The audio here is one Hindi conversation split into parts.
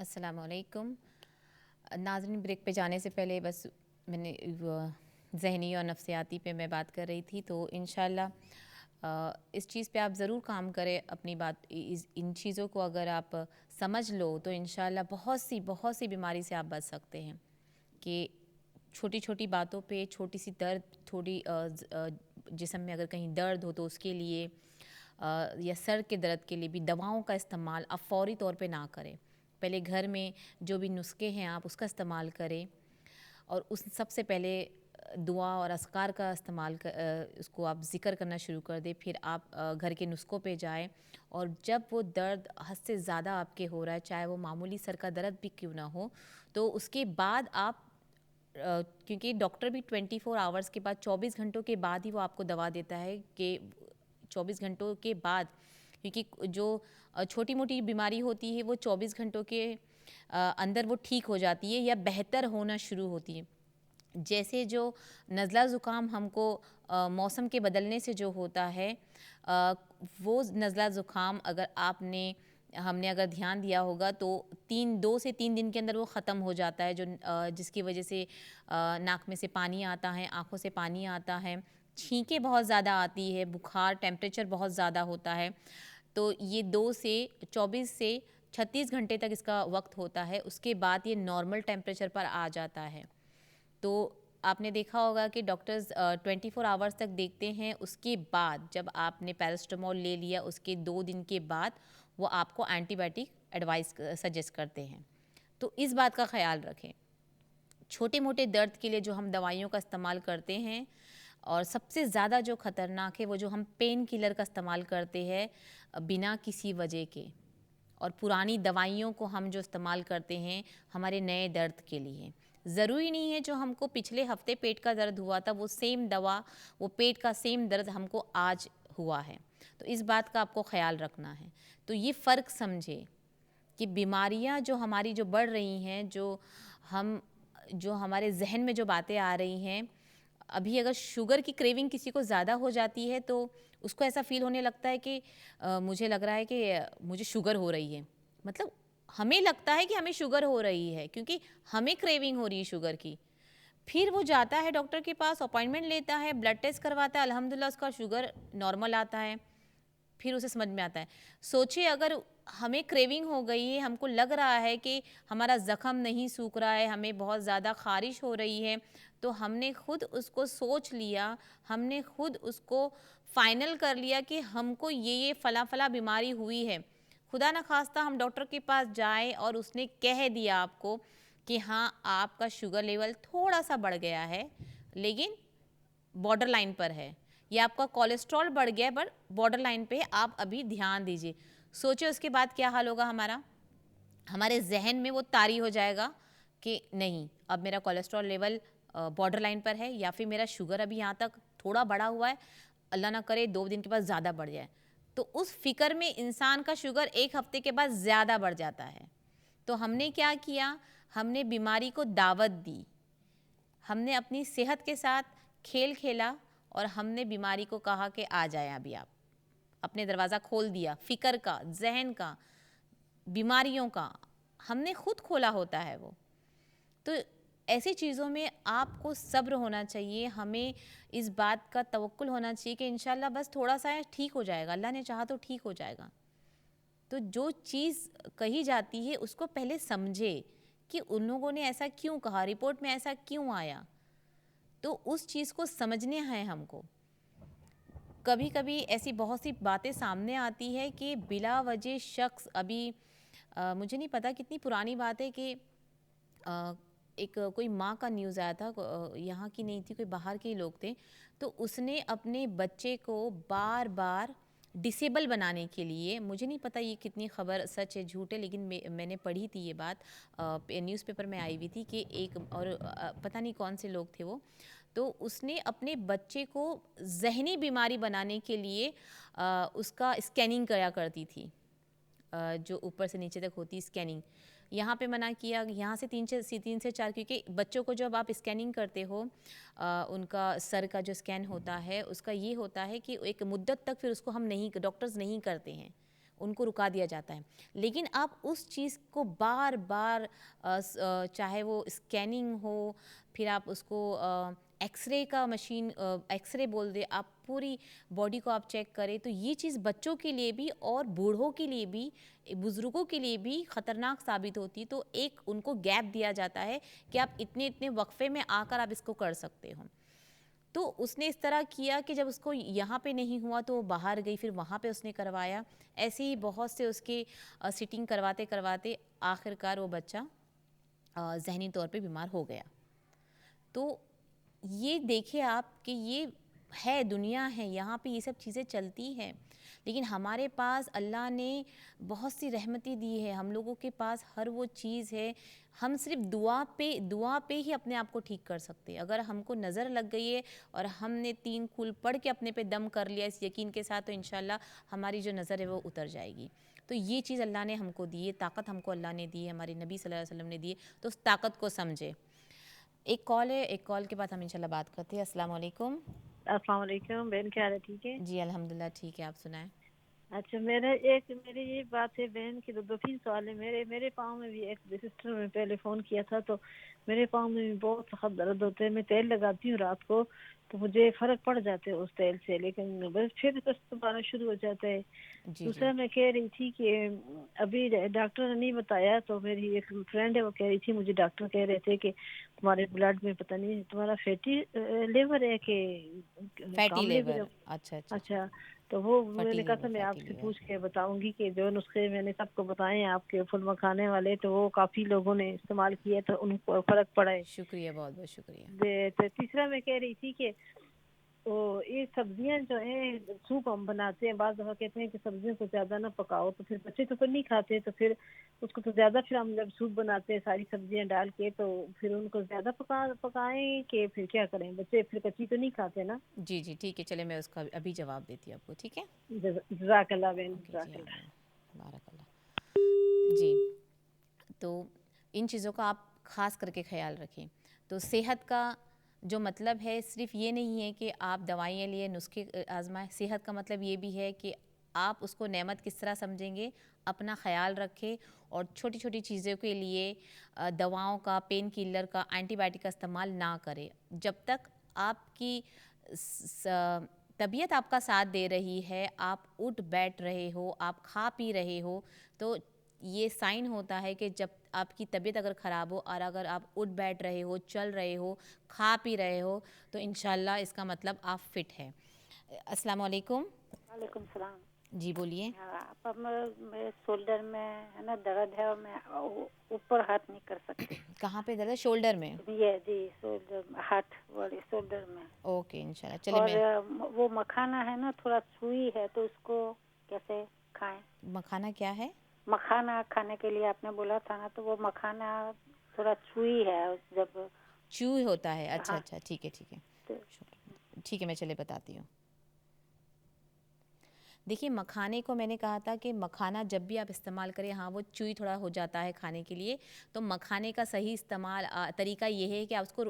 अस्सलामुअलैकुम नाज़रीन। ब्रेक पे जाने से पहले बस मैंने ज़हनी और नफ्सियाती पे मैं बात कर रही थी, तो इंशाल्लाह इस चीज़ पे आप ज़रूर काम करें। अपनी बात इन चीज़ों को अगर आप समझ लो तो इंशाल्लाह बहुत सी बीमारी से आप बच सकते हैं। कि छोटी छोटी बातों पे छोटी सी दर्द, जिस्म में अगर कहीं दर्द हो तो उसके लिए या सर के दर्द के लिए भी दवाओं का इस्तेमाल आप फ़ौरी तौर पे ना करें। पहले घर में जो भी नुस्खे हैं आप उसका इस्तेमाल करें, और उस सबसे पहले दुआ और अस्कार का इस्तेमाल उसको आप ज़िक्र करना शुरू कर दें। फिर आप घर के नुस्ख़ों पे जाएं, और जब वो दर्द हद से ज़्यादा आपके हो रहा है, चाहे वो मामूली सर का दर्द भी क्यों ना हो, तो उसके बाद आप क्योंकि डॉक्टर भी 24 आवर्स के बाद 24 घंटों के बाद ही वो आपको दवा देता है कि 24 घंटों के बाद, क्योंकि जो छोटी मोटी बीमारी होती है वो 24 घंटों के अंदर वो ठीक हो जाती है या बेहतर होना शुरू होती है। जैसे जो नज़ला ज़ुकाम हमको मौसम के बदलने से जो होता है, वो नज़ला ज़ुकाम अगर हमने अगर ध्यान दिया होगा तो 2 से 3 दिन के अंदर वो ख़त्म हो जाता है, जिसकी वजह से नाक में से पानी आता है, आँखों से पानी आता है, छींकें बहुत ज़्यादा आती है, बुखार, टेम्परेचर बहुत ज़्यादा होता है। तो ये 2 से 24 से 36 घंटे तक इसका वक्त होता है, उसके बाद ये नॉर्मल टेम्परेचर पर आ जाता है। तो आपने देखा होगा कि डॉक्टर्स 24 आवर्स तक देखते हैं, उसके बाद जब आपने पैरास्टामोल ले लिया उसके 2 दिन के बाद वो आपको एंटीबायोटिक एडवाइस सजेस्ट करते हैं। तो इस बात का ख्याल रखें। छोटे मोटे दर्द के लिए जो हम दवाइयों का इस्तेमाल करते हैं, और सबसे ज़्यादा जो ख़तरनाक है वो जो हम पेन किलर का इस्तेमाल करते हैं बिना किसी वजह के, और पुरानी दवाइयों को हम जो इस्तेमाल करते हैं हमारे नए दर्द के लिए। ज़रूरी नहीं है जो हमको पिछले हफ्ते पेट का दर्द हुआ था वो सेम दवा, वो पेट का सेम दर्द हमको आज हुआ है। तो इस बात का आपको ख्याल रखना है। तो ये फ़र्क समझे कि बीमारियां जो हमारी जो बढ़ रही हैं, जो हमारे जहन में जो बातें आ रही हैं, अभी अगर शुगर की क्रेविंग किसी को ज़्यादा हो जाती है तो उसको ऐसा फ़ील होने लगता है कि मुझे लग रहा है कि मुझे शुगर हो रही है। मतलब हमें लगता है कि हमें शुगर हो रही है क्योंकि हमें क्रेविंग हो रही है शुगर की। फिर वो जाता है डॉक्टर के पास, अपॉइंटमेंट लेता है, ब्लड टेस्ट करवाता है, अल्हम्दुलिल्लाह उसका शुगर नॉर्मल आता है। फिर उसे समझ में आता है। सोचिए अगर हमें क्रेविंग हो गई है, हमको लग रहा है कि हमारा ज़ख़म नहीं सूख रहा है, हमें बहुत ज़्यादा ख़ारिश हो रही है, तो हमने खुद उसको सोच लिया, हमने खुद उसको फ़ाइनल कर लिया कि हमको ये फ़ला फ़ला बीमारी हुई है। खुदा न खास्ता हम डॉक्टर के पास जाए और उसने कह दिया आपको कि हाँ, आपका शुगर लेवल थोड़ा सा बढ़ गया है, लेकिन बॉर्डर लाइन पर है, या आपका कोलेस्ट्रॉल बढ़ गया है पर बॉर्डर लाइन पे है, आप अभी ध्यान दीजिए। सोचिए उसके बाद क्या हाल होगा हमारा। हमारे जहन में वो तारी हो जाएगा कि नहीं, अब मेरा कोलेस्ट्रॉल लेवल बॉर्डर लाइन पर है, या फिर मेरा शुगर अभी यहाँ तक थोड़ा बढ़ा हुआ है, अल्लाह ना करे 2 दिन के बाद ज़्यादा बढ़ जाए। तो उस फिक्र में इंसान का शुगर 1 हफ्ते के बाद ज़्यादा बढ़ जाता है। तो हमने क्या किया, हमने बीमारी को दावत दी, हमने अपनी सेहत के साथ खेल खेला, और हमने बीमारी को कहा कि आ जाए अभी आप। अपने दरवाज़ा खोल दिया, फ़िक्र का, जहन का, बीमारियों का हमने खुद खोला होता है वो। तो ऐसी चीज़ों में आपको सब्र होना चाहिए, हमें इस बात का तवक्कुल होना चाहिए कि इंशाल्लाह बस थोड़ा सा ठीक हो जाएगा, अल्लाह ने चाहा तो ठीक हो जाएगा। तो जो चीज़ कही जाती है उसको पहले समझे कि उन लोगों ने ऐसा क्यों कहा, रिपोर्ट में ऐसा क्यों आया, तो उस चीज़ को समझने हैं हमको। कभी कभी ऐसी बहुत सी बातें सामने आती है कि बिला वजह शख्स अभी मुझे नहीं पता कितनी पुरानी बात है कि अ, एक कोई माँ का न्यूज़ आया था, यहाँ की नहीं थी, कोई बाहर के ही लोग थे, तो उसने अपने बच्चे को बार बार डिसेबल बनाने के लिए, मुझे नहीं पता ये कितनी खबर सच है झूठ है, लेकिन मैंने पढ़ी थी ये बात, न्यूज़पेपर में आई हुई थी कि एक और पता नहीं कौन से लोग थे वो, तो उसने अपने बच्चे को जहनी बीमारी बनाने के लिए उसका स्कैनिंग करा करती थी, जो ऊपर से नीचे तक होती स्कैनिंग। यहाँ पे मना किया, यहाँ से 3 से 4, क्योंकि बच्चों को जब आप स्कैनिंग करते हो, उनका सर का जो स्कैन होता है उसका ये होता है कि एक मुद्दत तक फिर उसको हम नहीं, डॉक्टर्स नहीं करते हैं, उनको रुका दिया जाता है। लेकिन आप उस चीज़ को बार बार चाहे वो स्कैनिंग हो, फिर आप उसको एक्सरे का मशीन, एक्सरे बोल दे, आप पूरी बॉडी को आप चेक करें, तो ये चीज़ बच्चों के लिए भी और बूढ़ों के लिए भी, बुज़ुर्गों के लिए भी ख़तरनाक साबित होती। तो एक उनको गैप दिया जाता है कि आप इतने इतने वक्फे में आकर आप इसको कर सकते हो। तो उसने इस तरह किया कि जब उसको यहाँ पे नहीं हुआ तो वो बाहर गई, फिर वहाँ पे उसने करवाया। ऐसे ही बहुत से उसके सिटिंग करवाते करवाते आखिरकार वो बच्चा ज़हनी तौर पे बीमार हो गया। तो ये देखिए आप कि ये है, दुनिया है, यहाँ पे ये सब चीज़ें चलती हैं। लेकिन हमारे पास अल्लाह ने बहुत सी रहमतें दी है, हम लोगों के पास हर वो चीज़ है। हम सिर्फ दुआ पे ही अपने आप को ठीक कर सकते हैं। अगर हमको नज़र लग गई है और हमने 3 कुल पढ़ के अपने पे दम कर लिया इस यकीन के साथ, तो इंशाल्लाह हमारी जो नज़र है वो उतर जाएगी। तो ये चीज़ अल्लाह ने हमको दी है, ताकत हमको अल्लाह ने दी है, हमारे नबी सल्लल्लाहु अलैहि वसल्लम ने दी है, तो उस ताकत को समझे। एक कॉल है, एक कॉल के बाद हम इंशाल्लाह बात करते हैं। अस्सलाम वालेकुम। अस्सलाम वालेकुम बहन, क्या हाल है? ठीक है जी अल्हम्दुलिल्लाह ठीक है, आप सुनाएं। अच्छा, मेरी ये बात है बहन की, तो 2-3 सवाल है। मेरे पाँव में भी, एक सिस्टर में पहले फ़ोन किया था, तो मेरे पाँव में भी बहुत सख्त दर्द होते हैं। मैं तेल लगाती हूँ रात को तो मुझे फ़र्क पड़ जाता है उस तेल से, लेकिन बस फिर बस दोबारा शुरू हो जाता है। जी जी दूसरा, मैं कह रही थी कि अभी डॉक्टर ने नहीं बताया, तो मेरी एक फ्रेंड है, वो कह रही थी, मुझे डॉक्टर कह रहे थे कि तुम्हारे ब्लड में पता नहीं तुम्हारा फैटी लिवर है कि फैटी काम लिवर है। लिवर, अच्छा अच्छा अच्छा, अच्छा, तो वो फैटी मैंने कहा था लिवर, मैं फैटी आपसे लिवर। पूछ के बताऊंगी कि जो नुस्खे मैंने सबको बताए हैं आपके फुल मखाने वाले, तो वो काफी लोगों ने इस्तेमाल किए तो उनको फर्क पड़ा है। शुक्रिया, बहुत बहुत शुक्रिया। तो तीसरा मैं कह रही थी कि तो ये सब्जियां जो है, सूप हम बनाते हैं, बाज़ दफा कहते हैं कि सब्जियों को ज्यादा ना पकाओ, तो फिर बच्चे तो फिर नहीं खाते, तो फिर उसको तो ज्यादा, फिर हम जब सूप बनाते हैं सारी सब्जियां डाल के, तो फिर उनको ज्यादा पकाएं कि फिर क्या करें? बच्चे फिर कच्ची तो नहीं खाते ना। जी जी ठीक है, चले मैं उसका अभी जवाब देती हूँ आपको, ठीक है। जज़ाकल्लाह बहन, ओके जी, जज़ाकल्लाह। आमीन, बारकल्ला। जी, तो इन चीज़ों का आप ख़ास करके ख्याल रखें। तो सेहत का जो मतलब है सिर्फ़ ये नहीं है कि आप दवाइयाँ लिए, नुस्खे आज़माएँ। सेहत का मतलब ये भी है कि आप उसको नेमत किस तरह समझेंगे, अपना ख़याल रखें और छोटी-छोटी चीज़ों के लिए दवाओं का, पेन किलर का, एंटीबायोटिक का इस्तेमाल ना करें। जब तक आपकी तबीयत आपका साथ दे रही है, आप उठ बैठ रहे हो, आप खा पी रहे हो, तो ये साइन होता है कि जब आपकी तबीयत अगर ख़राब हो और अगर आप उठ बैठ रहे हो, चल रहे हो, खा पी रहे हो, तो इंशाल्लाह इसका मतलब आप फ़िट है। अस्सलाम वालेकुम। वालेकुम सलाम। जी बोलिए। हाँ, अब मेरे शोल्डर में है ना दर्द है, और मैं ऊपर हाथ नहीं कर सकती। कहाँ पे दर्द है? शोल्डर में? ये जी, शोल्डर, हाथ वाले शोल्डर में। ओके इंशाल्लाह, चले और मैं वो मखाना है ना, थोड़ा सुई है, तो उसको कैसे खाएं? मखाना क्या है? मखाना खाने के लिए आपने बोला था ना, तो वो मखाना थोड़ा सुई है जब। चू होता है, अच्छा हाँ, अच्छा, ठीक है ठीक है। तो ठीक है, मैं चले बताती हूँ। देखिए, मखाने को मैंने कहा था कि मखाना जब भी आप इस्तेमाल करें, हाँ वो चुई थोड़ा हो जाता है खाने के लिए, तो मखाने का सही इस्तेमाल तरीका ये है कि आप उसको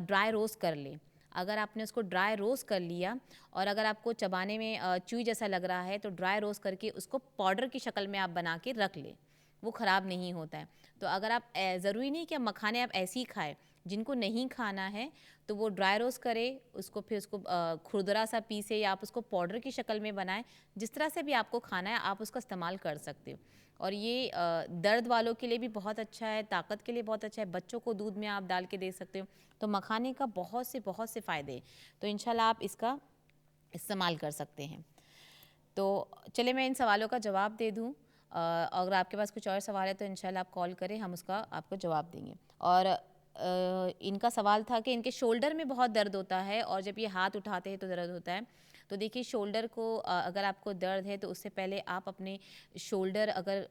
ड्राई रोस्ट कर लें। अगर आपने उसको ड्राई रोस्ट कर लिया और अगर आपको चबाने में चुई जैसा लग रहा है, तो ड्राई रोस्ट करके उसको पाउडर की शक्ल में आप बना के रख लें, वो ख़राब नहीं होता है। तो अगर आप ज़रूरी नहीं कि मखाने आप ऐसे ही खाएं, जिनको नहीं खाना है तो वो ड्राई रोस्ट करें, उसको फिर उसको खुरदरा सा पीसे या आप उसको पाउडर की शक्ल में बनाएं। जिस तरह से भी आपको खाना है आप उसका इस्तेमाल कर सकते हो। और ये दर्द वालों के लिए भी बहुत अच्छा है, ताकत के लिए बहुत अच्छा है, बच्चों को दूध में आप डाल के दे सकते हो। तो मखाने का बहुत से फ़ायदे हैं, तो इंशाल्लाह आप इसका इस्तेमाल कर सकते हैं। तो चले मैं इन सवालों का जवाब दे दूँ। अगर आपके पास कुछ और सवाल है तो इंशाल्लाह आप कॉल करें, हम उसका आपको जवाब देंगे। और इनका सवाल था कि इनके शोल्डर में बहुत दर्द होता है और जब ये हाथ उठाते हैं तो दर्द होता है। तो देखिए, शोल्डर को अगर आपको दर्द है तो उससे पहले आप अपने शोल्डर अगर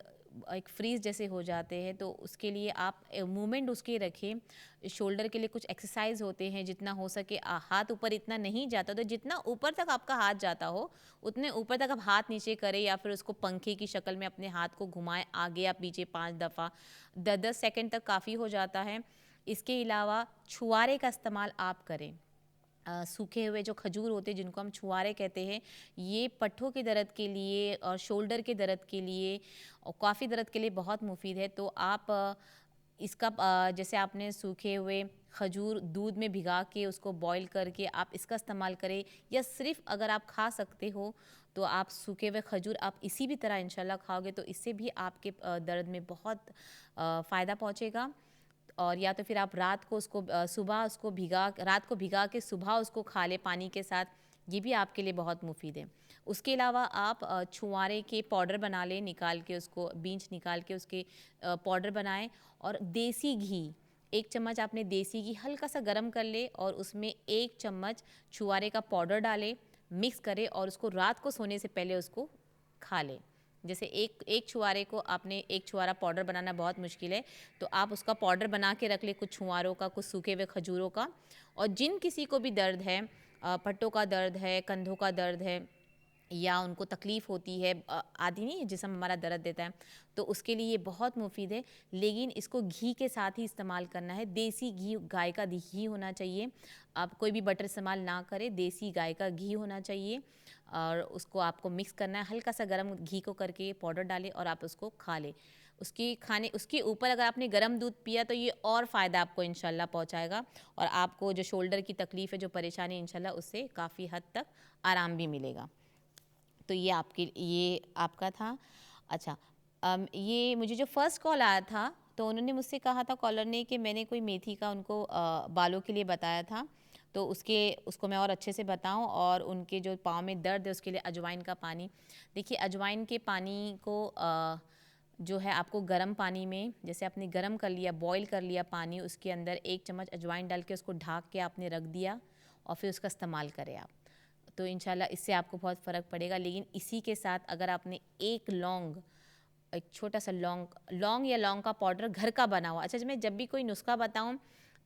एक फ्रीज़ जैसे हो जाते हैं तो उसके लिए आप मूवमेंट उसके रखें। शोल्डर के लिए कुछ एक्सरसाइज होते हैं, जितना हो सके हाथ ऊपर इतना नहीं जाता, तो जितना ऊपर तक आपका हाथ जाता हो उतने ऊपर तक आप हाथ नीचे करें, या फिर उसको पंखे की शक्ल में अपने हाथ को घुमाएं आगे या पीछे 5 दफ़ा। 10-10 सेकंड तक काफ़ी हो जाता है। इसके अलावा छुआरे का इस्तेमाल आप करें। सूखे हुए जो खजूर होते हैं जिनको हम छुआरे कहते हैं, ये पट्ठों के दर्द के लिए और शोल्डर के दर्द के लिए और काफ़ी दर्द के लिए बहुत मुफीद है। तो आप इसका जैसे आपने सूखे हुए खजूर दूध में भिगा के उसको बॉईल करके आप इसका इस्तेमाल करें, या सिर्फ अगर आप खा सकते हो तो आप सूखे हुए खजूर आप इसी भी तरह इंशाल्लाह खाओगे तो इससे भी आपके दर्द में बहुत फ़ायदा पहुँचेगा। और या तो फिर आप रात को उसको सुबह उसको रात को भिगा के सुबह उसको खा लें पानी के साथ, ये भी आपके लिए बहुत मुफीद है। उसके अलावा आप छुआरे के पाउडर बना लें, निकाल के उसको बीज निकाल के उसके पाउडर बनाएं। और देसी घी, 1 चम्मच आपने देसी घी हल्का सा गर्म कर ले और उसमें 1 चम्मच छुआरे का पाउडर डालें, मिक्स करें और उसको रात को सोने से पहले उसको खा लें। जैसे एक छुआरे को आपने एक छुआरा पाउडर बनाना बहुत मुश्किल है, तो आप उसका पाउडर बना के रख ले, कुछ छुआरों का, कुछ सूखे हुए खजूरों का। और जिन किसी को भी दर्द है, पट्टों का दर्द है, कंधों का दर्द है, या उनको तकलीफ़ होती है, आदि नहीं जिस्म हमारा दर्द देता है, तो उसके लिए ये बहुत मुफीद है। लेकिन इसको घी के साथ ही इस्तेमाल करना है, देसी घी, गाय का घी होना चाहिए। आप कोई भी बटर इस्तेमाल ना करें, देसी गाय का घी होना चाहिए। और उसको आपको मिक्स करना है, हल्का सा गर्म घी को करके पाउडर डालें और आप उसको खा लें। उसके ऊपर अगर आपने गर्म दूध पिया तो ये और फ़ायदा आपको इंशाल्लाह पहुंचाएगा, और आपको जो शोल्डर की तकलीफ़ है, जो परेशानी, इंशाल्लाह उससे काफ़ी हद तक आराम भी मिलेगा। तो ये आपका था। अच्छा, ये मुझे जो फ़र्स्ट कॉल आया था तो उन्होंने मुझसे कहा था कॉलर ने कि मैंने कोई मेथी का उनको बालों के लिए बताया था, तो उसको मैं और अच्छे से बताऊं। और उनके जो पाँव में दर्द है उसके लिए अजवाइन का पानी। देखिए, अजवाइन के पानी को जो है आपको गर्म पानी में, जैसे आपने गर्म कर लिया, बॉईल कर लिया पानी, उसके अंदर 1 चम्मच अजवाइन डाल के उसको ढक के आपने रख दिया और फिर उसका इस्तेमाल करें आप, तो इंशाल्लाह इससे आपको बहुत फ़र्क पड़ेगा। लेकिन इसी के साथ अगर आपने एक छोटा सा लौंग या लौंग का पाउडर घर का बना हुआ, अच्छा, मैं जब भी कोई नुस्खा बताऊं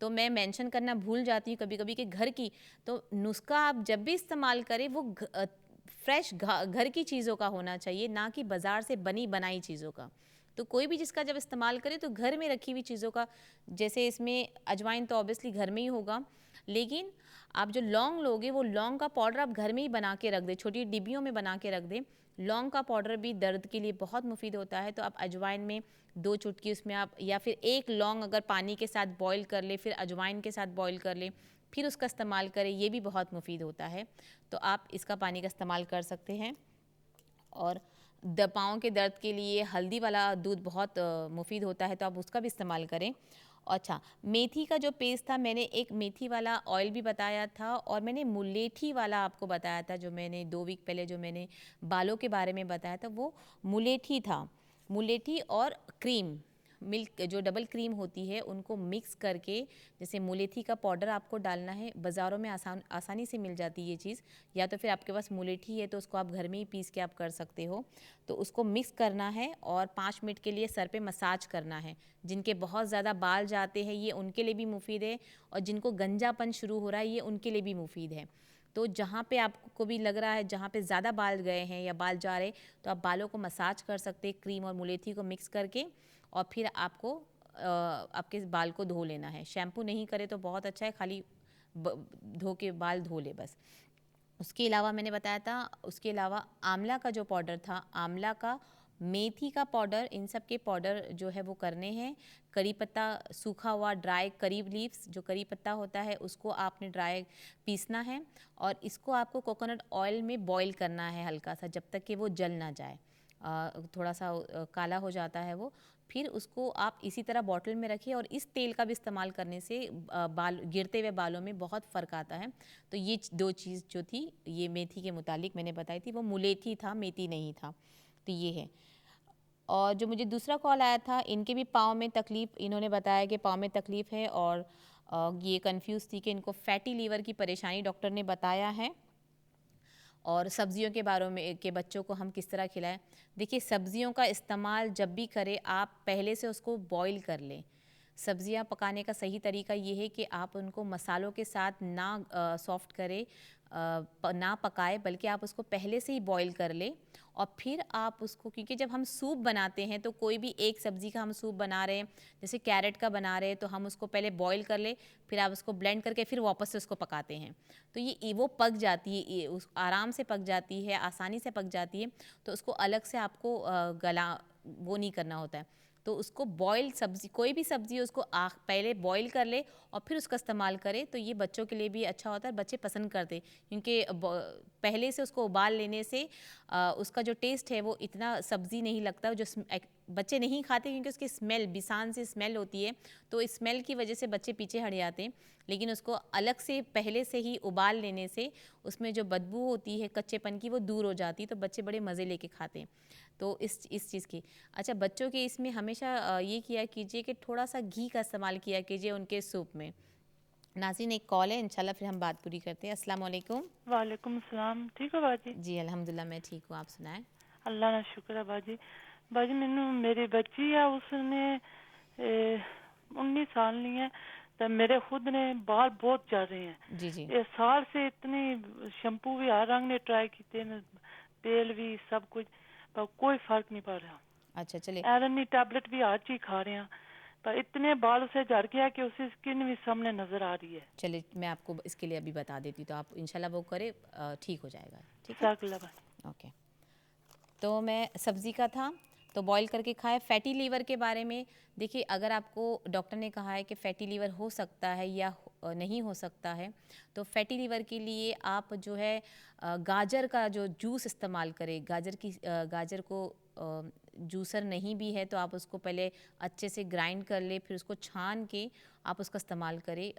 तो मैं मेंशन करना भूल जाती हूँ कभी कभी कि घर की, तो नुस्खा आप जब भी इस्तेमाल करें वो फ्रेश घर की चीज़ों का होना चाहिए, ना कि बाज़ार से बनी बनाई चीज़ों का। तो कोई भी जिसका जब इस्तेमाल करें तो घर में रखी हुई चीज़ों का, जैसे इसमें अजवाइन तो ऑब्वियसली घर में ही होगा, लेकिन आप जो लौंग लोगे वो लौंग का पाउडर आप घर में ही बना के रख दें, छोटी डिब्बियों में बना के रख दें। लौंग का पाउडर भी दर्द के लिए बहुत मुफीद होता है। तो आप अजवाइन में 2 चुटकी उसमें आप, या फिर एक लौंग अगर पानी के साथ बॉईल कर ले, फिर अजवाइन के साथ बॉईल कर ले, फिर उसका इस्तेमाल करें, ये भी बहुत मुफीद होता है। तो आप इसका पानी का इस्तेमाल कर सकते हैं। और पाँव के दर्द के लिए हल्दी वाला दूध बहुत मुफीद होता है, तो आप उसका भी इस्तेमाल करें। अच्छा, मेथी का जो पेस्ट था, मैंने एक मेथी वाला ऑयल भी बताया था, और मैंने मुलेठी वाला आपको बताया था, जो मैंने 2 वीक पहले जो मैंने बालों के बारे में बताया था वो मुलेठी था। मुलेठी और क्रीम, मिल्क जो डबल क्रीम होती है, उनको मिक्स करके, जैसे मुलेठी का पाउडर आपको डालना है, बाज़ारों में आसानी से मिल जाती है ये चीज़, या तो फिर आपके पास मुलेठी है तो उसको आप घर में ही पीस के आप कर सकते हो। तो उसको मिक्स करना है और 5 मिनट के लिए सर पे मसाज करना है। जिनके बहुत ज़्यादा बाल जाते हैं ये उनके लिए भी मुफीद है, और जिनको गंजापन शुरू हो रहा है ये उनके लिए भी मुफीद है। तो जहाँ पे आपको भी लग रहा है जहाँ पे ज़्यादा बाल गए हैं या बाल जा रहे, तो आप बालों को मसाज कर सकते हैं क्रीम और मुलेठी को मिक्स करके, और फिर आपको आपके बाल को धो लेना है। शैम्पू नहीं करे तो बहुत अच्छा है, खाली धो के बाल धो ले बस। उसके अलावा मैंने बताया था, उसके अलावा आंवला का जो पाउडर था, आंवला का, मेथी का पाउडर, इन सब के पाउडर जो है वो करने हैं। करी पत्ता, सूखा हुआ ड्राई करी लीव्स, जो करी पत्ता होता है उसको आपने ड्राई पीसना है, और इसको आपको कोकोनट ऑयल में बॉईल करना है हल्का सा, जब तक कि वो जल ना जाए। थोड़ा सा काला हो जाता है वो, फिर उसको आप इसी तरह बॉटल में रखिए। और इस तेल का भी इस्तेमाल करने से बाल, गिरते हुए बालों में बहुत फ़र्क आता है। तो ये 2 चीज़ जो थी ये मेथी के मुतालिक मैंने बताई थी, वो मुलेठी था, मेथी नहीं था। तो ये है। और जो मुझे दूसरा कॉल आया था, इनके भी पाँव में तकलीफ़, इन्होंने बताया कि पाँव में तकलीफ़ है, और ये कंफ्यूज थी कि इनको फैटी लीवर की परेशानी डॉक्टर ने बताया है। और सब्जियों के बारे में कि बच्चों को हम किस तरह खिलाएं। देखिए, सब्जियों का इस्तेमाल जब भी करें आप पहले से उसको बॉईल कर लें। सब्जियां पकाने का सही तरीका ये है कि आप उनको मसालों के साथ ना सॉफ्ट करें, ना पकाए, बल्कि आप उसको पहले से ही बॉईल कर ले और फिर आप उसको, क्योंकि जब हम सूप बनाते हैं तो कोई भी एक सब्ज़ी का हम सूप बना रहे हैं, जैसे कैरेट का बना रहे हैं, तो हम उसको पहले बॉईल कर ले, फिर आप उसको ब्लेंड करके फिर वापस से उसको पकाते हैं, तो ये वो पक जाती है, ये उस आराम से पक जाती है, आसानी से पक जाती है। तो उसको अलग से आपको गला वो नहीं करना होता है। तो उसको बॉयल सब्ज़ी, कोई भी सब्ज़ी उसको पहले बॉईल कर ले और फिर उसका इस्तेमाल करें, तो ये बच्चों के लिए भी अच्छा होता है, बच्चे पसंद करते, क्योंकि पहले से उसको उबाल लेने से उसका जो टेस्ट है वो इतना सब्ज़ी नहीं लगता, जो बच्चे नहीं खाते क्योंकि उसकी स्मेल, बिसान से स्मेल होती है, तो स्मेल की वजह से बच्चे पीछे हट जाते हैं। लेकिन उसको अलग से पहले से ही उबाल लेने से उसमें जो बदबू होती है कच्चेपन की वो दूर हो जाती है, तो बच्चे बड़े मज़े लेके खाते हैं। तो इस चीज़ की, अच्छा, बच्चों के इसमें हमेशा ये किया कीजिए कि थोड़ा सा घी का इस्तेमाल किया कीजिए उनके सूप में। नाज़रीन, एक कॉल है, इंशाल्लाह फिर हम बात पूरी करते हैं। अस्सलाम वालेकुम। वालेकुम अस्सलाम। ठीक हो बाजी? जी अल्हम्दुलिल्लाह, मैं ठीक हूँ, आप सुनाएं। अल्लाह का शुक्र है बाजी। बाजी मैनू मेरी बच्ची है, उसने 19 साल नहीं है, तो मेरे खुद ने बाल बहुत जा रहे हैं। जी जी। ये साल से इतनी शैम्पू भी हर रंग ने ट्राई किए, तेल भी सब कुछ, पर कोई फर्क नहीं पड़ रहा। अच्छा चले, आयरन की टैबलेट भी हर चीज खा रहे हैं, पर इतने बाल उसे झड़ गया कि उसकी स्किन भी सामने नजर आ रही है। चले मैं आपको इसके लिए अभी बता देती हूँ, तो आप इंशाल्लाह वो करें, ठीक हो जाएगा, ठीक है। जज़ाकल्लाह बाजी। ओके, तो मैं सब्ज़ी का था, तो बॉईल करके खाएं। फैटी लीवर के बारे में देखिए, अगर आपको डॉक्टर ने कहा है कि फ़ैटी लीवर हो सकता है या नहीं हो सकता है, तो फैटी लीवर के लिए आप जो है गाजर का जो जूस इस्तेमाल करें। गाजर को जूसर नहीं भी है तो आप उसको पहले अच्छे से ग्राइंड कर ले, फिर उसको छान के आप उसका इस्तेमाल करें।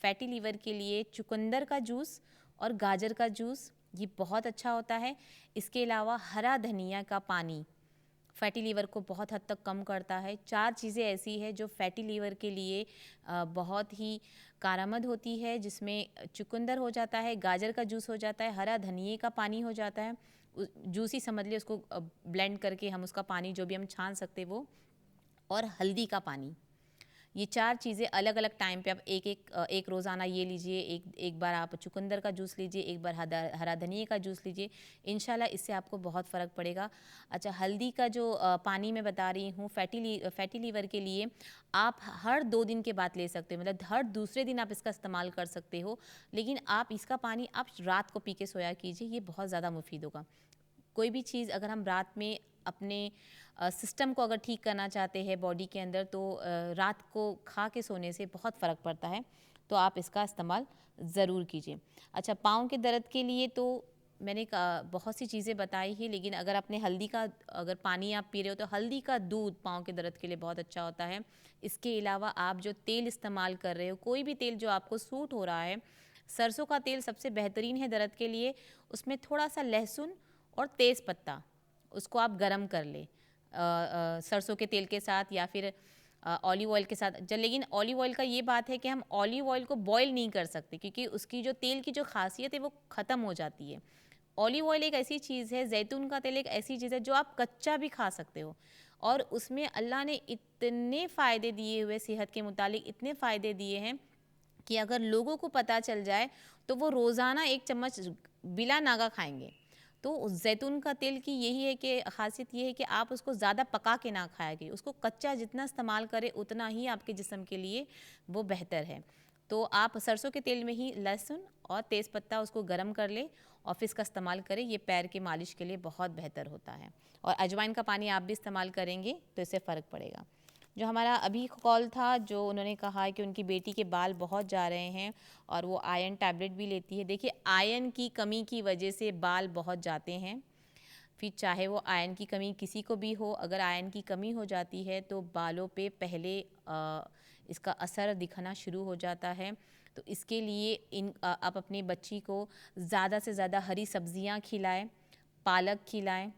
फैटी लीवर के लिए चुकंदर का जूस और गाजर का जूस ये बहुत अच्छा होता है। इसके अलावा हरा धनिया का पानी फैटी लीवर को बहुत हद तक कम करता है। 4 चीज़ें ऐसी हैं जो फैटी लीवर के लिए बहुत ही कारआमद होती है, जिसमें चुकंदर हो जाता है, गाजर का जूस हो जाता है, हरा धनिए का पानी हो जाता है, जूस ही समझ लिए उसको, ब्लेंड करके हम उसका पानी जो भी हम छान सकते वो, और हल्दी का पानी। ये 4 चीज़ें अलग अलग टाइम पे आप एक रोज़ाना ये लीजिए, एक बार आप चुकंदर का जूस लीजिए, एक बार हरा धनिए का जूस लीजिए, इंशाल्लाह इससे आपको बहुत फ़र्क पड़ेगा। अच्छा, हल्दी का जो पानी मैं बता रही हूँ फैटी लीवर के लिए, आप हर 2 दिन के बाद ले सकते हो, मतलब हर दूसरे दिन आप इसका इस्तेमाल कर सकते हो, लेकिन आप इसका पानी आप रात को पी के सोया कीजिए, ये बहुत ज़्यादा मुफीद होगा। कोई भी चीज़ अगर हम रात में अपने सिस्टम को अगर ठीक करना चाहते हैं बॉडी के अंदर, तो रात को खा के सोने से बहुत फ़र्क पड़ता है, तो आप इसका इस्तेमाल ज़रूर कीजिए। अच्छा, पाँव के दर्द के लिए तो मैंने बहुत सी चीज़ें बताई ही, लेकिन अगर आपने हल्दी का अगर पानी आप पी रहे हो तो हल्दी का दूध पाँव के दर्द के लिए बहुत अच्छा होता है। इसके अलावा आप जो तेल इस्तेमाल कर रहे हो, कोई भी तेल जो आपको सूट हो रहा है, सरसों का तेल सबसे बेहतरीन है दर्द के लिए। उसमें थोड़ा सा लहसुन और तेज़ पत्ता, उसको आप गरम कर ले सरसों के तेल के साथ या फिर ऑलिव ऑयल के साथ। लेकिन ऑलिव ऑयल का ये बात है कि हम ऑलिव ऑयल को बॉईल नहीं कर सकते, क्योंकि उसकी जो तेल की जो खासियत है वो ख़त्म हो जाती है। ऑलिव ऑयल एक ऐसी चीज़ है, जैतून का तेल एक ऐसी चीज़ है जो आप कच्चा भी खा सकते हो, और उसमें अल्लाह ने इतने फ़ायदे दिए हुए, सेहत के मुतालिक इतने फ़ायदे दिए हैं कि अगर लोगों को पता चल जाए तो वो रोज़ाना 1 चम्मच बिला नागा खाएंगे। तो जैतून का तेल की यही है कि ख़ासियत ये है कि आप उसको ज़्यादा पका के ना खाएंगे, उसको कच्चा जितना इस्तेमाल करें उतना ही आपके जिस्म के लिए वो बेहतर है। तो आप सरसों के तेल में ही लहसुन और तेज़पत्ता उसको गरम कर ले और फिर इसका इस्तेमाल करें, ये पैर के मालिश के लिए बहुत बेहतर होता है। और अजवाइन का पानी आप भी इस्तेमाल करेंगे तो इससे फ़र्क पड़ेगा। जो हमारा अभी कॉल था, जो उन्होंने कहा कि उनकी बेटी के बाल बहुत जा रहे हैं और वो आयरन टैबलेट भी लेती है। देखिए, आयरन की कमी की वजह से बाल बहुत जाते हैं, फिर चाहे वो आयरन की कमी किसी को भी हो, अगर आयरन की कमी हो जाती है तो बालों पे पहले इसका असर दिखना शुरू हो जाता है। तो इसके लिए आप अपनी बच्ची को ज़्यादा से ज़्यादा हरी सब्जियां खिलाएं, पालक खिलाएं,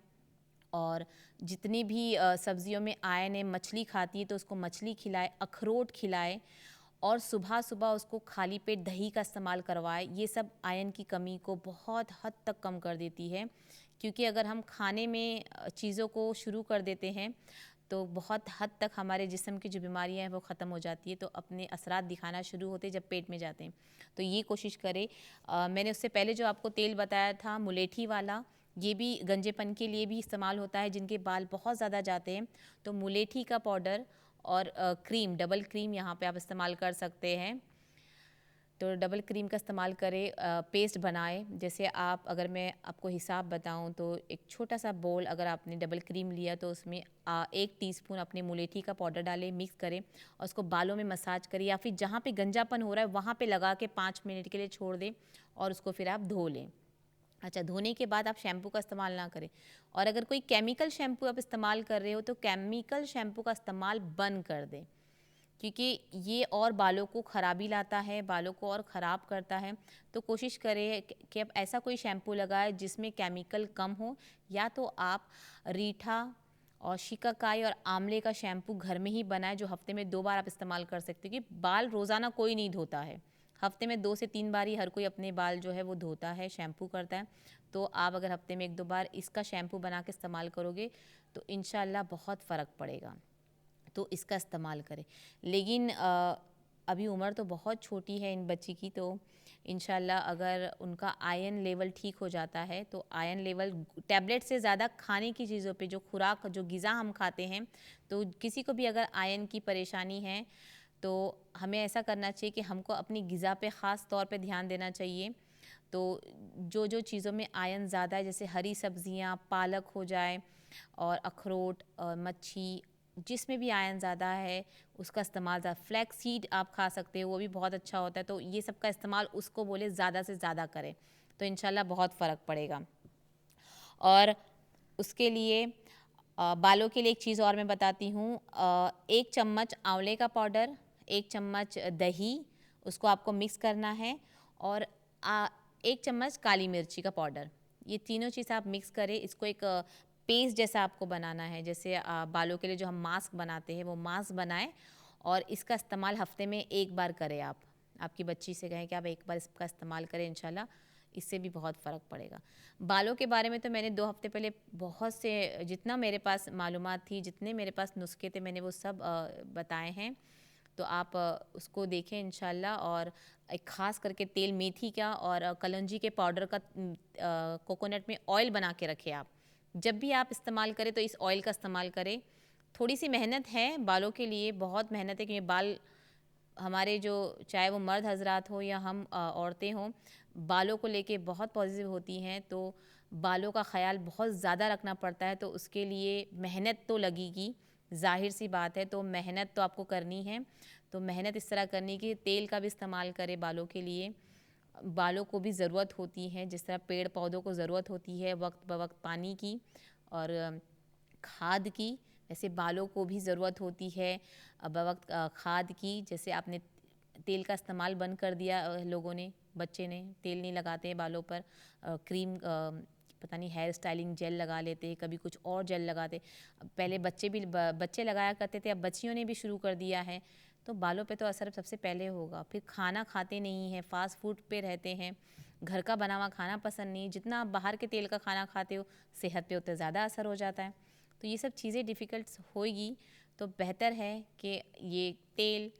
और जितनी भी सब्जियों में आयरन है, मछली खाती है तो उसको मछली खिलाए, अखरोट खिलाए, और सुबह सुबह उसको खाली पेट दही का इस्तेमाल करवाए। ये सब आयरन की कमी को बहुत हद तक कम कर देती है, क्योंकि अगर हम खाने में चीज़ों को शुरू कर देते हैं तो बहुत हद तक हमारे जिस्म की जो बीमारियां हैं वो ख़त्म हो जाती है, तो अपने असरात दिखाना शुरू होते हैं जब पेट में जाते हैं। तो ये कोशिश करें। मैंने उससे पहले जो आपको तेल बताया था मुलेठी वाला, ये भी गंजेपन के लिए भी इस्तेमाल होता है, जिनके बाल बहुत ज़्यादा जाते हैं। तो मुलेठी का पाउडर और क्रीम, डबल क्रीम यहाँ पे आप इस्तेमाल कर सकते हैं। तो डबल क्रीम का इस्तेमाल करें, पेस्ट बनाए। जैसे आप, अगर मैं आपको हिसाब बताऊं तो एक छोटा सा बोल अगर आपने डबल क्रीम लिया तो उसमें 1 टीस्पून अपने मुलेठी का पाउडर डालें, मिक्स करें और उसको बालों में मसाज करें, या फिर जहाँ पे गंजापन हो रहा है वहाँ पे लगा के 5 मिनट के लिए छोड़ दें और उसको फिर आप धो लें। अच्छा, धोने के बाद आप शैम्पू का इस्तेमाल ना करें। और अगर कोई केमिकल शैम्पू आप इस्तेमाल कर रहे हो तो केमिकल शैम्पू का इस्तेमाल बंद कर दें, क्योंकि ये और बालों को ख़राबी लाता है, बालों को और ख़राब करता है। तो कोशिश करें कि आप ऐसा कोई शैम्पू लगाएं जिसमें केमिकल कम हो, या तो आप रीठा और शिकाकाई और आंवले का शैम्पू घर में ही बनाएं, जो हफ्ते में 2 बार आप इस्तेमाल कर सकते हो। क्योंकि बाल रोज़ाना कोई नहीं धोता है, हफ्ते में 2 से 3 बार ही हर कोई अपने बाल जो है वो धोता है, शैम्पू करता है। तो आप अगर हफ्ते में 1-2 बार इसका शैम्पू बना के इस्तेमाल करोगे तो इंशाल्लाह बहुत फ़र्क पड़ेगा। तो इसका इस्तेमाल करें। लेकिन अभी उम्र तो बहुत छोटी है इन बच्ची की, तो इंशाल्लाह अगर उनका आयरन लेवल ठीक हो जाता है तो आयरन लेवल टैबलेट से ज़्यादा खाने की चीज़ों पे, जो खुराक, जो ग़िज़ा हम खाते हैं, तो किसी को भी अगर आयरन की परेशानी है तो हमें ऐसा करना चाहिए कि हमको अपनी ग़िज़ा पे ख़ास तौर पे ध्यान देना चाहिए। तो जो जो चीज़ों में आयरन ज़्यादा है, जैसे हरी सब्जियां, पालक हो जाए और अखरोट और मच्छी, जिसमें भी आयरन ज़्यादा है उसका इस्तेमाल ज़्यादा। फ्लैक्स सीड आप खा सकते हो, वो भी बहुत अच्छा होता है। तो ये सब का इस्तेमाल उसको बोले ज़्यादा से ज़्यादा करें, तो इंशाल्लाह बहुत फ़र्क पड़ेगा। और उसके लिए बालों के लिए एक चीज़ और मैं बताती हूँ। 1 चम्मच आंवले का पाउडर, 1 चम्मच दही, उसको आपको मिक्स करना है, और 1 चम्मच काली मिर्ची का पाउडर। ये तीनों चीज़ आप मिक्स करें, इसको एक पेस्ट जैसा आपको बनाना है। जैसे बालों के लिए जो हम मास्क बनाते हैं वो मास्क बनाएं, और इसका इस्तेमाल हफ्ते में 1 बार करें। आप आपकी बच्ची से कहें कि आप 1 बार इसका इस्तेमाल करें, इंशाल्लाह इससे भी बहुत फ़र्क पड़ेगा। बालों के बारे में तो मैंने 2 हफ्ते पहले बहुत से, जितना मेरे पास मालूमात थी, जितने मेरे पास नुस्खे थे, मैंने वो सब बताए हैं। तो आप उसको देखें इंशाल्लाह। और एक ख़ास करके तेल मेथी का और कलौंजी के पाउडर का, कोकोनट में ऑयल बना के रखें आप। जब भी आप इस्तेमाल करें तो इस ऑयल का इस्तेमाल करें। थोड़ी सी मेहनत है बालों के लिए, बहुत मेहनत है, क्योंकि बाल हमारे जो, चाहे वो मर्द हजरात हो या हम औरतें हों, बालों को लेके बहुत पॉजिटिव होती हैं। तो बालों का ख्याल बहुत ज़्यादा रखना पड़ता है, तो उसके लिए मेहनत तो लगेगी, ज़ाहिर सी बात है। तो मेहनत तो आपको करनी है। तो मेहनत इस तरह करनी कि तेल का भी इस्तेमाल करें बालों के लिए। बालों को भी ज़रूरत होती है, जिस तरह पेड़ पौधों को ज़रूरत होती है वक्त ब वक्त पानी की और खाद की, वैसे बालों को भी ज़रूरत होती है बवक्त खाद की। जैसे आपने तेल का इस्तेमाल बंद कर दिया, लोगों ने, बच्चे ने तेल नहीं लगाते हैं बालों पर, क्रीम, पता नहीं हेयर स्टाइलिंग जेल लगा लेते हैं, कभी कुछ और जेल लगाते। पहले बच्चे लगाया करते थे, अब बच्चियों ने भी शुरू कर दिया है। तो बालों पे तो असर सबसे पहले होगा। फिर खाना खाते नहीं हैं, फास्ट फूड पे रहते हैं, घर का बना हुआ खाना पसंद नहीं। जितना आप बाहर के तेल का खाना खाते हो सेहत पे उतना ज़्यादा असर हो जाता है। तो ये सब चीज़ें डिफ़िकल्ट होगी, तो बेहतर है कि ये तेल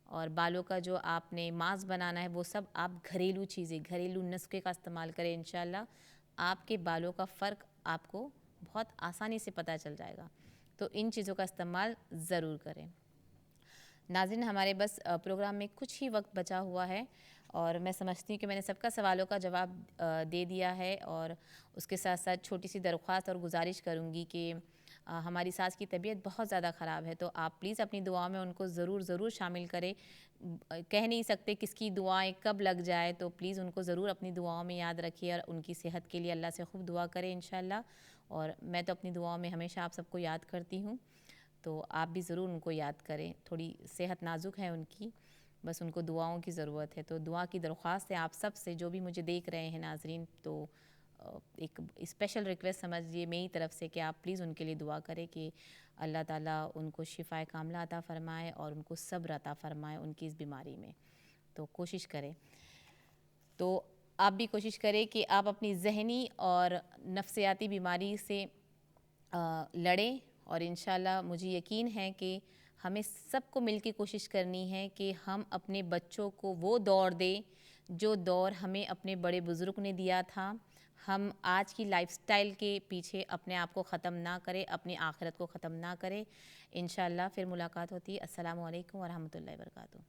और बालों का जो आपने मास्क बनाना है वो सब आप घरेलू चीज़ें, घरेलू नुस्खे का इस्तेमाल करें। इंशाल्लाह आपके बालों का फ़र्क आपको बहुत आसानी से पता चल जाएगा। तो इन चीज़ों का इस्तेमाल ज़रूर करें। नाज़रीन, हमारे बस प्रोग्राम में कुछ ही वक्त बचा हुआ है, और मैं समझती हूँ कि मैंने सबका सवालों का जवाब दे दिया है। और उसके साथ साथ छोटी सी दरख्वास्त और गुजारिश करूँगी कि हमारी सास की तबीयत बहुत ज़्यादा ख़राब है, तो आप प्लीज़ अपनी दुआ में उनको ज़रूर शामिल करें। कह नहीं सकते किसकी दुआएं कब लग जाए, तो प्लीज़ उनको ज़रूर अपनी दुआओं में याद रखिए और उनकी सेहत के लिए अल्लाह से खूब दुआ करें इंशाल्लाह। और मैं तो अपनी दुआओं में हमेशा आप सबको याद करती हूँ, तो आप भी ज़रूर उनको याद करें। थोड़ी सेहत नाजुक है उनकी, बस उनको दुआओं की ज़रूरत है। तो दुआ की दरख्वास्त है आप सब से, जो भी मुझे देख रहे हैं नाजरीन, तो एक स्पेशल रिक्वेस्ट समझिए मेरी तरफ से कि आप प्लीज़ उनके लिए दुआ करें कि अल्लाह ताला उनको शिफ़ाए कामला अता फ़रमाए और उनको सब्र अता फ़रमाए उनकी इस बीमारी में। तो कोशिश करें। तो आप भी कोशिश करें कि आप अपनी ज़हनी और नफ्सियाती बीमारी से लड़ें, और इंशाल्लाह मुझे यकीन है कि हमें सबको मिलके कोशिश करनी है कि हम अपने बच्चों को वो दौर दें जो दौर हमें अपने बड़े बुज़ुर्ग ने दिया था। हम आज की लाइफ़स्टाइल के पीछे अपने आप को ख़त्म ना करें, अपनी आखिरत को ख़त्म ना करें। इंशाल्लाह फिर मुलाकात होती है। अस्सलामु अलैकुम व रहमतुल्लाहि व बरकातुहू।